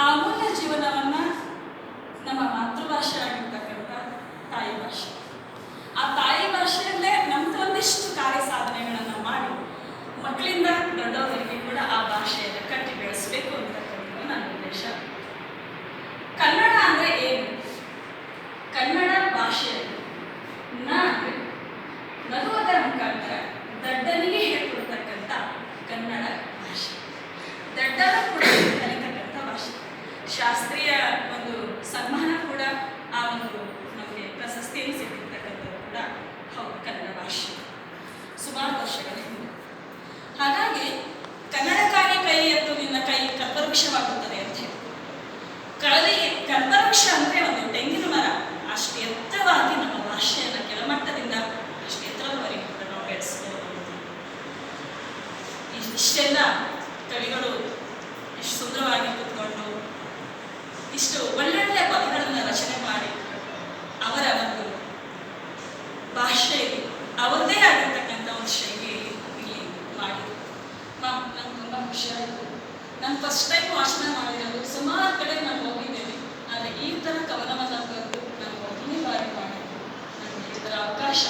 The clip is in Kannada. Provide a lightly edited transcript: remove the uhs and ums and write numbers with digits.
ಆ ಅಮೂಲ್ಯ ಜೀವನವನ್ನ ನಮ್ಮ ಮಾತೃಭಾಷೆ ಆಗಿರ್ತಕ್ಕಂಥ ತಾಯಿ ಭಾಷೆ. ಆ ತಾಯಿ ಭಾಷೆಯಲ್ಲೇ ನಮ್ದು ಒಂದಿಷ್ಟು ಕಾರ್ಯ ಸಾಧನೆಗಳನ್ನು ಮಾಡಿ ಮಕ್ಕಳಿಂದ ದೊಡ್ಡವರಿಗೆ ಕೂಡ ಆ ಭಾಷೆಯನ್ನು ಕಟ್ಟಿ ಬೆಳೆಸಬೇಕು ಅಂತಕ್ಕಂಥದ್ದು ನನ್ನ ಉದ್ದೇಶ. ಕನ್ನಡ ಅಂದ್ರೆ ಏನು? ಕನ್ನಡ ಭಾಷೆಯಲ್ಲಿ ಅಂದ್ರೆ ನಗುವುದರ ಮುಖಾಂತರ ದಡ್ಡನಿಗೆ ಹೇಳ್ಕೊಡ್ತಕ್ಕಂಥ ಕನ್ನಡ ಭಾಷೆ. ದಡ್ಡನ ಕೂಡ ಕಲಿತಕ್ಕಂಥ ಭಾಷೆ. ಶಾಸ್ತ್ರೀಯ ಒಂದು ಸನ್ಮಾನ ಕೂಡ ಆ ಒಂದು ನಮಗೆ ಪ್ರಶಸ್ತಿಯಲ್ಲಿ ಸಿಕ್ಕಿರ್ತಕ್ಕಂಥದ್ದು ಕೂಡ ಹೌದು ಕನ್ನಡ ಭಾಷೆ ಸುಮಾರು ವರ್ಷಗಳ ಹಿಂದೆ. ಹಾಗಾಗಿ ಕನ್ನಡಕ್ಕಾಗಿ ಕೈ ಎತ್ತು ನಿನ್ನ ಕೈ ಕಲ್ಪವೃಕ್ಷವಾಗುತ್ತದೆ ಅಂತ ಹೇಳಿ ಕಲ್ಪವೃಕ್ಷ ಅಂದ್ರೆ ಒಂದು ತೆಂಗಿನ ಮರ ಅಷ್ಟು ಎತ್ತರವಾಗಿ ನಮ್ಮ ಭಾಷೆಯನ್ನು ಕೆಳಮಟ್ಟದಿಂದ ಅಷ್ಟು ಎತ್ತರದವರೆಗೆ ಕೂಡ ನಾವು ಬೆಳೆಸಬಹುದು. ಇಷ್ಟೆಲ್ಲ ಕವಿಗಳು ಇಷ್ಟು ಸುಂದರವಾಗಿ ಕೂತ್ಕೊಂಡು ಇಷ್ಟು ಒಳ್ಳೊಳ್ಳೆ ಪದಗಳನ್ನು ರಚನೆ ಮಾಡಿ ಅವರ ಒಂದು ಭಾಷೆಯಲ್ಲಿ ಅವರದೇ ಆಗಿರ್ತಕ್ಕಂಥ ಒಂದು ಶೈಲಿಯಲ್ಲಿ ಇಲ್ಲಿ ಮಾಡಿದ್ರು. ನಂಗೆ ತುಂಬ ಖುಷಿ ಆಯಿತು. ನಾನು ಫಸ್ಟ್ ಟೈಮ್ ವಾಚನ ಮಾಡಿರೋದು. ಸುಮಾರು ಕಡೆ ನಾನು ಹೋಗಿದ್ದೇನೆ, ಆದರೆ ಈ ಥರ ಕವನವನ್ನು ಬರೆದು ನಾನು ಮೊದಲನೇ ಬಾರಿ ಮಾಡಿದ್ದು. ನನಗೆ ಈ ಥರ ಅವಕಾಶ